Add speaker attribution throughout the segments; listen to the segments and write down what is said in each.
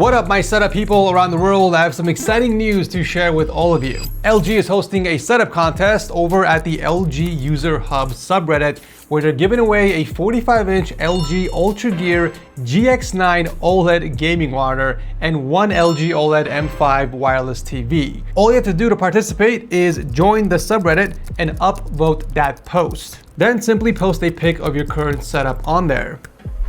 Speaker 1: What up, my setup people around the world? I have some exciting news to share with all of you. LG is hosting a setup contest over at the LG User Hub subreddit, where they're giving away a 45-inch LG Ultra Gear GX9 OLED gaming monitor and one LG OLED M5 wireless TV. All you have to do to participate is join the subreddit and upvote that post. Then simply post a pic of your current setup on there.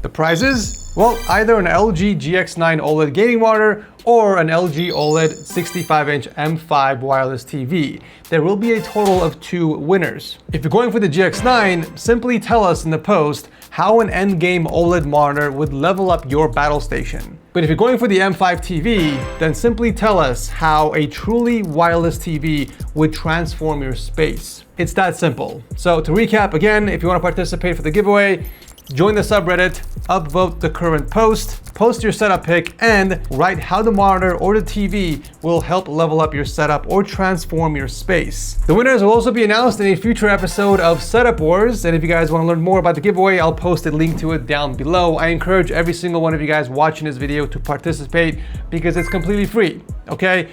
Speaker 1: The prizes? Well, either an LG GX9 OLED gaming monitor or an LG OLED 65-inch M5 wireless TV. There will be a total of 2 winners. If you're going for the GX9, simply tell us in the post how an endgame OLED monitor would level up your battle station. But if you're going for the M5 TV, then simply tell us how a truly wireless TV would transform your space. It's that simple. So to recap again, if you want to participate for the giveaway, join the subreddit, upvote the current post, post your setup pic, and write how the monitor or the TV will help level up your setup or transform your space. The winners will also be announced in a future episode of Setup Wars, and if you guys want to learn more about the giveaway, I'll post a link to it down below. I encourage every single one of you guys watching this video to participate because it's completely free, okay?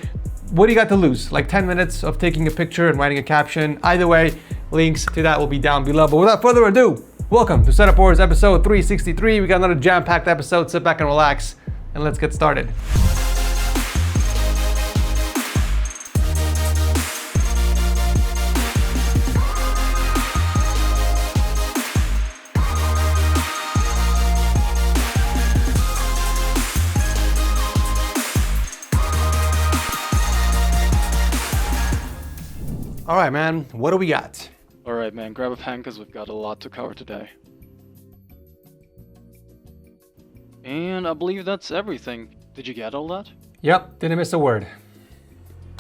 Speaker 1: What do you got to lose? Like 10 minutes of taking a picture and writing a caption. Either way, links to that will be down below. But without further ado, welcome to Setup Wars episode 363. We got another jam-packed episode. Sit back and relax, and let's get started. All right, man, what do we got?
Speaker 2: All right, man, grab a pen because we've got a lot to cover today. And I believe that's everything. Did you get all that?
Speaker 1: Yep, didn't miss a word.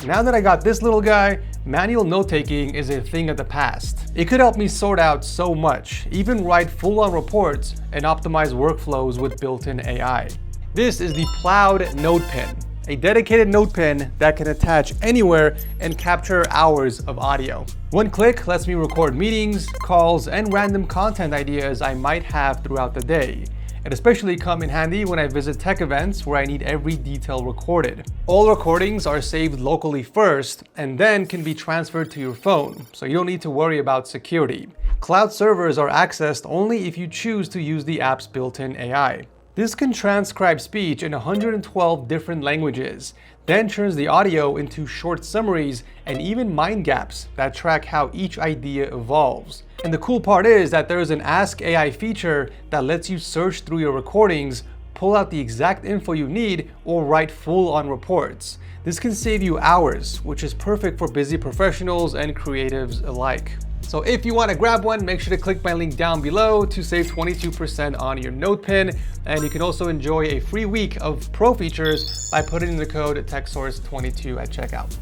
Speaker 1: Now that I got this little guy, manual note-taking is a thing of the past. It could help me sort out so much, even write full-on reports and optimize workflows with built-in AI. This is the Plowed Note Pen, a dedicated note pen that can attach anywhere and capture hours of audio. One click lets me record meetings, calls, and random content ideas I might have throughout the day. It especially come in handy when I visit tech events where I need every detail recorded. All recordings are saved locally first and then can be transferred to your phone, so you don't need to worry about security. Cloud servers are accessed only if you choose to use the app's built-in AI. This can transcribe speech in 112 different languages, then turns the audio into short summaries and even mind gaps that track how each idea evolves. And the cool part is that there is an Ask AI feature that lets you search through your recordings, pull out the exact info you need, or write full-on reports. This can save you hours, which is perfect for busy professionals and creatives alike. So if you want to grab one, make sure to click my link down below to save 22% on your note pen. And you can also enjoy a free week of pro features by putting in the code TechSource22 at checkout.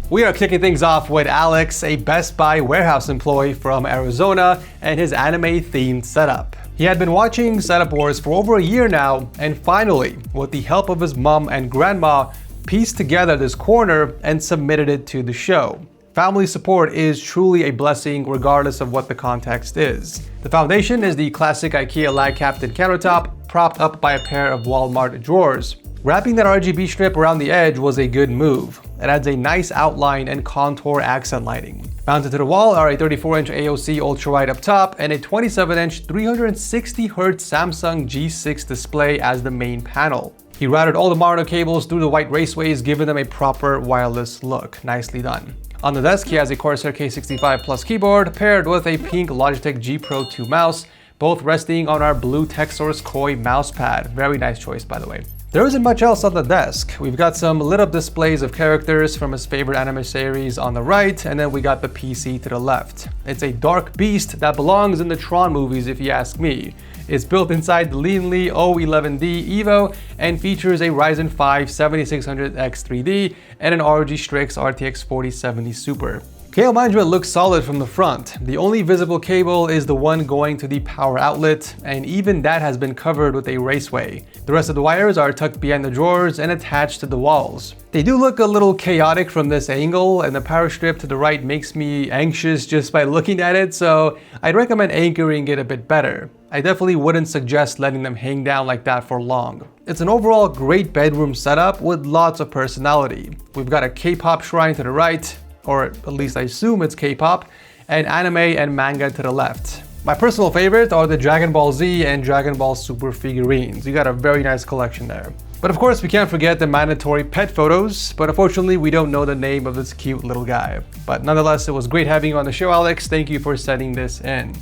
Speaker 1: We are kicking things off with Alex, a Best Buy warehouse employee from Arizona, and his anime-themed setup. He had been watching Setup Wars for over a year now, and finally, with the help of his mom and grandma, pieced together this corner and submitted it to the show. Family support is truly a blessing regardless of what the context is. The foundation is the classic IKEA lag captain countertop, propped up by a pair of Walmart drawers. Wrapping that RGB strip around the edge was a good move. It adds a nice outline and contour accent lighting. Mounted to the wall are a 34-inch AOC ultrawide up top and a 27-inch 360Hz Samsung G6 display as the main panel. He routed all the monitor cables through the white raceways, giving them a proper wireless look. Nicely done. On the desk, he has a Corsair K65 Plus keyboard paired with a pink Logitech G Pro 2 mouse, both resting on our blue TechSource Koi mousepad. Very nice choice, by the way. There isn't much else on the desk. We've got some lit up displays of characters from his favorite anime series on the right, and then we got the PC to the left. It's a dark beast that belongs in the Tron movies if you ask me. It's built inside the Leanly O11D Evo and features a Ryzen 5 7600X 3D and an ROG Strix RTX 4070 Super. Cable management looks solid from the front. The only visible cable is the one going to the power outlet, and even that has been covered with a raceway. The rest of the wires are tucked behind the drawers and attached to the walls. They do look a little chaotic from this angle, and the power strip to the right makes me anxious just by looking at it, so I'd recommend anchoring it a bit better. I definitely wouldn't suggest letting them hang down like that for long. It's an overall great bedroom setup with lots of personality. We've got a K-pop shrine to the right, or at least I assume it's K-pop, and anime and manga to the left. My personal favorite are the Dragon Ball Z and Dragon Ball Super figurines. You got a very nice collection there. But of course, we can't forget the mandatory pet photos, but unfortunately, we don't know the name of this cute little guy. But nonetheless, it was great having you on the show, Alex. Thank you for sending this in.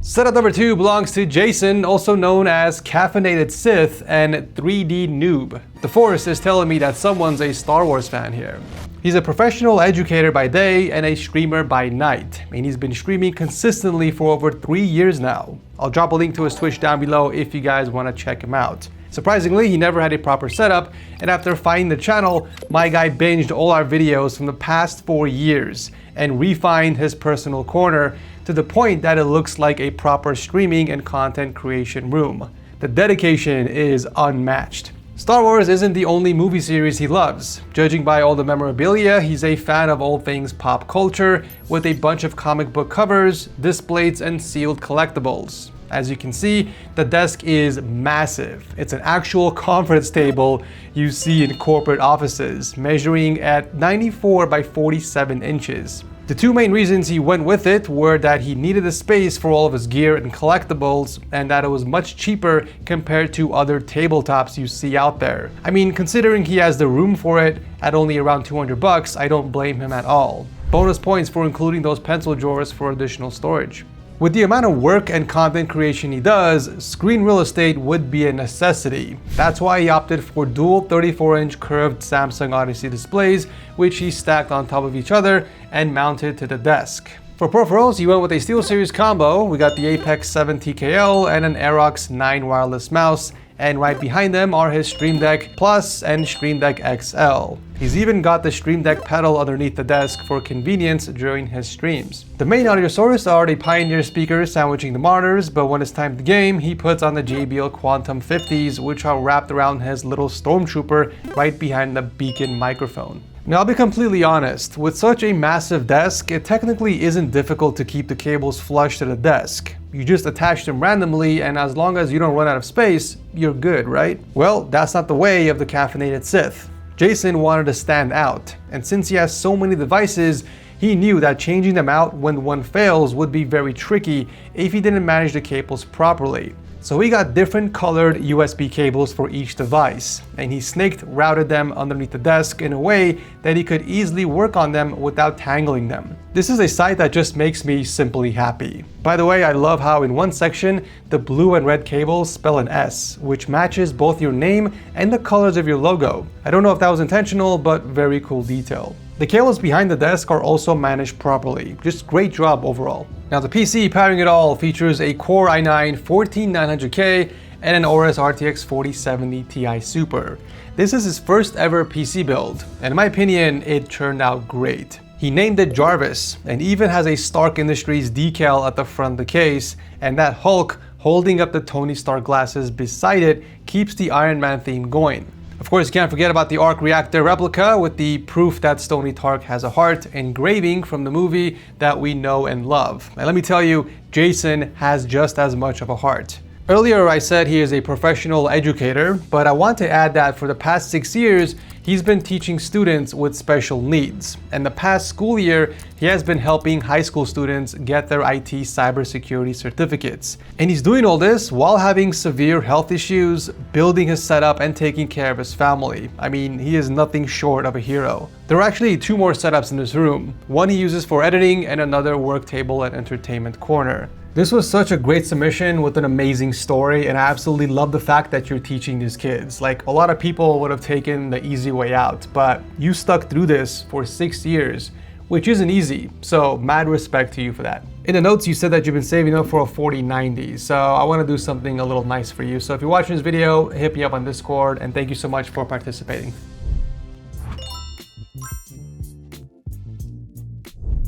Speaker 1: Setup number 2 belongs to Jason, also known as Caffeinated Sith and 3D Noob. The Force is telling me that someone's a Star Wars fan here. He's a professional educator by day and a streamer by night, and he's been streaming consistently for over 3 years now. I'll drop a link to his Twitch down below if you guys want to check him out. Surprisingly, he never had a proper setup, and after finding the channel, my guy binged all our videos from the past 4 years and refined his personal corner to the point that it looks like a proper streaming and content creation room. The dedication is unmatched. Star Wars isn't the only movie series he loves. Judging by all the memorabilia, he's a fan of all things pop culture, with a bunch of comic book covers, displays, and sealed collectibles. As you can see, the desk is massive. It's an actual conference table you see in corporate offices, measuring at 94 by 47 inches. The two main reasons he went with it were that he needed a space for all of his gear and collectibles, and that it was much cheaper compared to other tabletops you see out there. I mean, considering he has the room for it at only around 200 bucks, I don't blame him at all. Bonus points for including those pencil drawers for additional storage. With the amount of work and content creation he does, screen real estate would be a necessity. That's why he opted for dual 34-inch curved Samsung Odyssey displays, which he stacked on top of each other and mounted to the desk. For peripherals, he went with a SteelSeries combo. We got the Apex 7 TKO and an Aerox 9 wireless mouse, and right behind them are his Stream Deck Plus and Stream Deck XL. He's even got the Stream Deck pedal underneath the desk for convenience during his streams. The main audio source are the Pioneer speakers sandwiching the monitors, but when it's time to game, he puts on the JBL Quantum 50s, which are wrapped around his little Stormtrooper right behind the beacon microphone. Now, I'll be completely honest, with such a massive desk, it technically isn't difficult to keep the cables flush to the desk. You just attach them randomly, and as long as you don't run out of space, you're good, right? Well, that's not the way of the Caffeinated Sith. Jason wanted to stand out, and since he has so many devices, he knew that changing them out when one fails would be very tricky if he didn't manage the cables properly. So he got different colored USB cables for each device, and he snaked routed them underneath the desk in a way that he could easily work on them without tangling them. This is a sight that just makes me simply happy. By the way, I love how in one section, the blue and red cables spell an S, which matches both your name and the colors of your logo. I don't know if that was intentional, but very cool detail. The cables behind the desk are also managed properly. Just great job overall. Now, the PC powering it all features a Core i9-14900K and an Aorus RTX 4070 Ti Super. This is his first ever PC build, and in my opinion, it turned out great. He named it Jarvis, and even has a Stark Industries decal at the front of the case, and that Hulk holding up the Tony Stark glasses beside it keeps the Iron Man theme going. Of course, you can't forget about the arc reactor replica with the proof that Tony Stark has a heart engraving from the movie that we know and love. And let me tell you, Jason has just as much of a heart. Earlier, I said he is a professional educator, but I want to add that for the past 6 years, he's been teaching students with special needs. And the past school year, he has been helping high school students get their IT cybersecurity certificates. And he's doing all this while having severe health issues, building his setup, and taking care of his family. I mean, he is nothing short of a hero. There are actually 2 more setups in this room. One he uses for editing and another work table and entertainment corner. This was such a great submission with an amazing story, and I absolutely love the fact that you're teaching these kids. Like, a lot of people would have taken the easy way out, but you stuck through this for 6 years, which isn't easy, so mad respect to you for that. In the notes, you said that you've been saving up for a 4090, so I want to do something a little nice for you. So if you're watching this video, hit me up on Discord, and thank you so much for participating.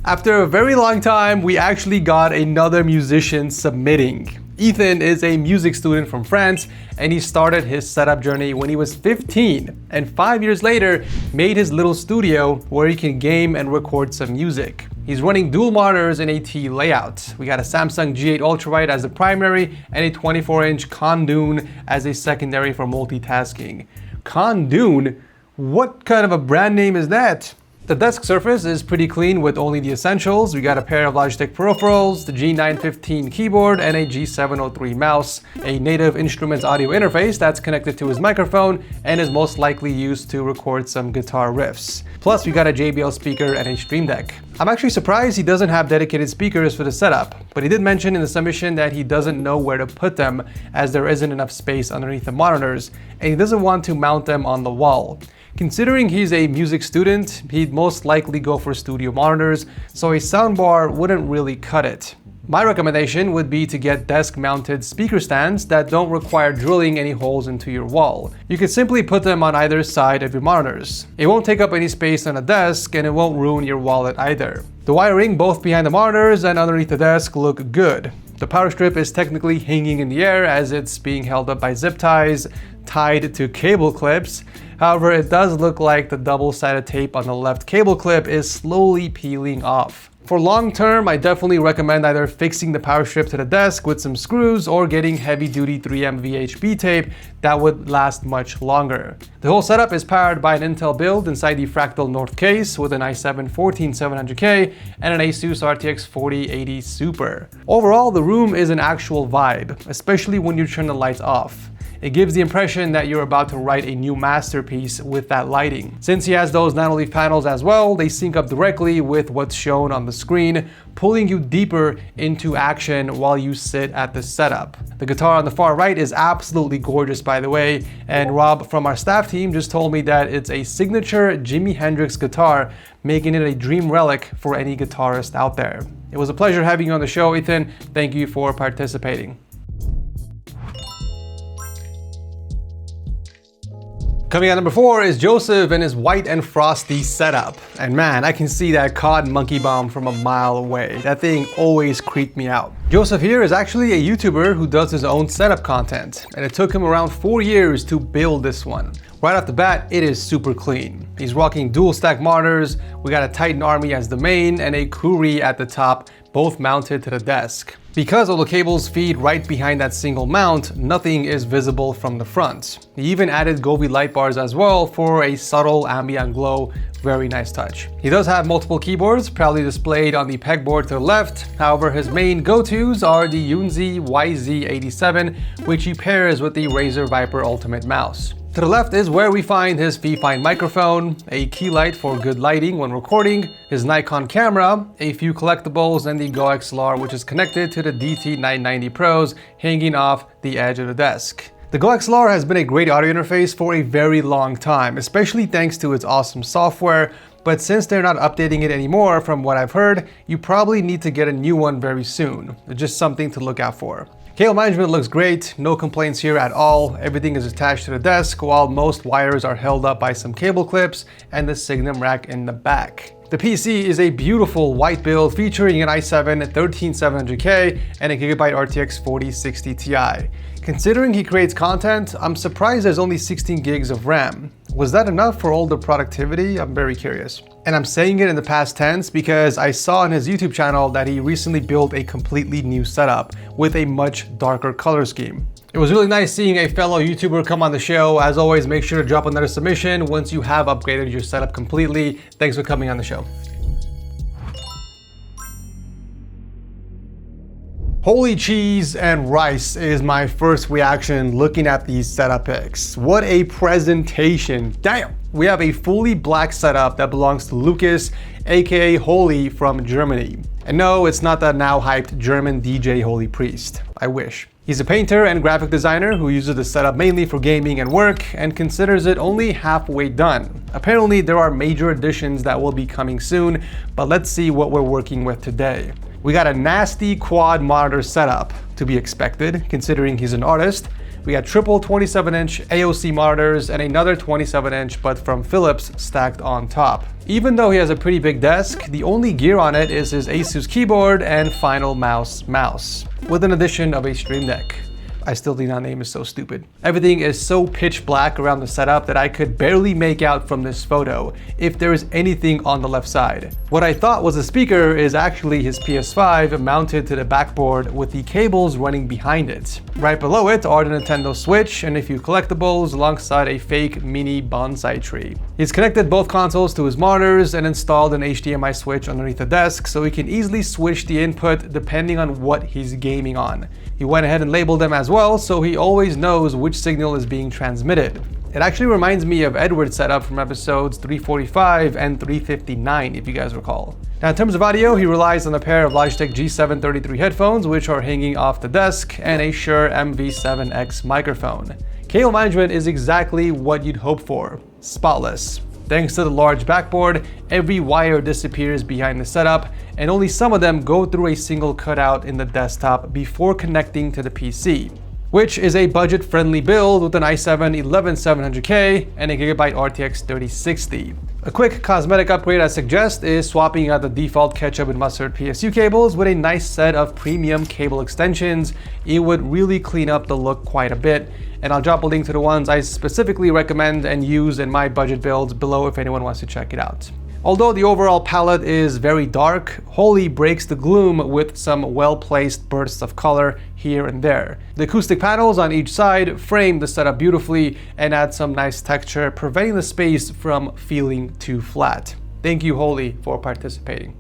Speaker 1: After a very long time, we actually got another musician submitting. Ethan is a music student from France, and he started his setup journey when he was 15, and 5 years later made his little studio where he can game and record some music. He's running dual monitors in a T layout. We got a Samsung G8 Ultrawide as the primary and a 24-inch Kondun as a secondary for multitasking. Kondun? What kind of a brand name is that? The desk surface is pretty clean with only the essentials. We got a pair of Logitech peripherals, the G915 keyboard, and a G703 mouse, a native Instruments audio interface that's connected to his microphone and is most likely used to record some guitar riffs. Plus, we got a JBL speaker and a Stream Deck. I'm actually surprised he doesn't have dedicated speakers for the setup, but he did mention in the submission that he doesn't know where to put them as there isn't enough space underneath the monitors, and he doesn't want to mount them on the wall. Considering he's a music student, he'd most likely go for studio monitors, so a soundbar wouldn't really cut it. My recommendation would be to get desk-mounted speaker stands that don't require drilling any holes into your wall. You could simply put them on either side of your monitors. It won't take up any space on a desk, and it won't ruin your wallet either. The wiring both behind the monitors and underneath the desk look good. The power strip is technically hanging in the air as it's being held up by zip ties tied to cable clips. However, it does look like the double-sided tape on the left cable clip is slowly peeling off. For long term, I definitely recommend either fixing the power strip to the desk with some screws or getting heavy-duty 3M VHB tape that would last much longer. The whole setup is powered by an Intel build inside the Fractal North case with an i7-14700K and an Asus RTX 4080 Super. Overall, the room is an actual vibe, especially when you turn the lights off. It gives the impression that you're about to write a new masterpiece with that lighting. Since he has those nanolith panels as well, they sync up directly with what's shown on the screen, pulling you deeper into action while you sit at the setup. The guitar on the far right is absolutely gorgeous, by the way, and Rob from our staff team just told me that it's a signature Jimi Hendrix guitar, making it a dream relic for any guitarist out there. It was a pleasure having you on the show, Ethan. Thank you for participating. Coming at number 4 is Joseph and his white and frosty setup. And man, I can see that cod monkey bomb from a mile away. That thing always creeped me out. Joseph here is actually a YouTuber who does his own setup content, and it took him around 4 years to build this one. Right off the bat, it is super clean. He's rocking dual stack monitors, we got a Titan Army as the main, and a Kuri at the top, both mounted to the desk. Because all the cables feed right behind that single mount, nothing is visible from the front. He even added Govee light bars as well for a subtle ambient glow. Very nice touch. He does have multiple keyboards, proudly displayed on the pegboard to the left. However, his main go-tos are the Yunzi YZ87, which he pairs with the Razer Viper Ultimate mouse. To the left is where we find his Fifine microphone, a key light for good lighting when recording, his Nikon camera, a few collectibles, and the Go XLR, which is connected to the DT990 Pros hanging off the edge of the desk. The Go XLR has been a great audio interface for a very long time, especially thanks to its awesome software, but since they're not updating it anymore from what I've heard, you probably need to get a new one very soon. Just something to look out for. Cable management looks great, no complaints here at all. Everything is attached to the desk, while most wires are held up by some cable clips and the Signum rack in the back. The PC is a beautiful white build featuring an i7-13700K and a Gigabyte RTX 4060 Ti. Considering he creates content, I'm surprised there's only 16 gigs of RAM. Was that enough for all the productivity? I'm very curious. And I'm saying it in the past tense because I saw on his YouTube channel that he recently built a completely new setup with a much darker color scheme. It was really nice seeing a fellow YouTuber come on the show. As always, make sure to drop another submission once you have upgraded your setup completely. Thanks for coming on the show. Holy cheese and rice is my first reaction looking at these setup pics. What a presentation. Damn! We have a fully black setup that belongs to Lucas, aka Holy from Germany. And no, it's not the now hyped German DJ Holy Priest. I wish. He's a painter and graphic designer who uses the setup mainly for gaming and work and considers it only halfway done. Apparently there are major additions that will be coming soon, but let's see what we're working with today. We got a nasty quad monitor setup, to be expected considering he's an artist. We got triple 27-inch AOC monitors and another 27-inch, but from Philips, stacked on top. Even though he has a pretty big desk, the only gear on it is his Asus keyboard and Final mouse, with an addition of a Stream Deck. I still think that name is so stupid. Everything is so pitch black around the setup that I could barely make out from this photo if there is anything on the left side. What I thought was a speaker is actually his PS5 mounted to the backboard with the cables running behind it. Right below it are the Nintendo Switch and a few collectibles alongside a fake mini bonsai tree. He's connected both consoles to his monitors and installed an HDMI switch underneath the desk so he can easily switch the input depending on what he's gaming on. He went ahead and labeled them as well, so he always knows which signal is being transmitted. It actually reminds me of Edward's setup from episodes 345 and 359, if you guys recall. Now, in terms of audio, he relies on a pair of Logitech G733 headphones, which are hanging off the desk, and a Shure MV7X microphone. Cable management is exactly what you'd hope for: spotless. Thanks to the large backboard, every wire disappears behind the setup, and only some of them go through a single cutout in the desktop before connecting to the PC, which is a budget-friendly build with an i7-11700K and a Gigabyte RTX 3060. A quick cosmetic upgrade I suggest is swapping out the default ketchup and mustard PSU cables with a nice set of premium cable extensions. It would really clean up the look quite a bit, and I'll drop a link to the ones I specifically recommend and use in my budget builds below if anyone wants to check it out. Although the overall palette is very dark, Holy breaks the gloom with some well-placed bursts of color here and there. The acoustic panels on each side frame the setup beautifully and add some nice texture, preventing the space from feeling too flat. Thank you, Holy, for participating.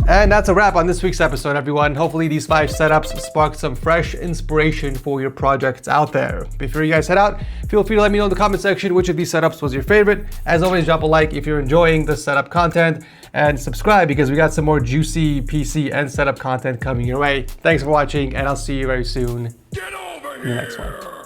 Speaker 1: And that's a wrap on this week's episode, everyone. Hopefully these 5 setups sparked some fresh inspiration for your projects out there. Before you guys head out, feel free to let me know in the comment section which of these setups was your favorite. As always, drop a like if you're enjoying the setup content, and subscribe because we got some more juicy PC and setup content coming your way. Thanks for watching, and I'll see you very soon in the next one.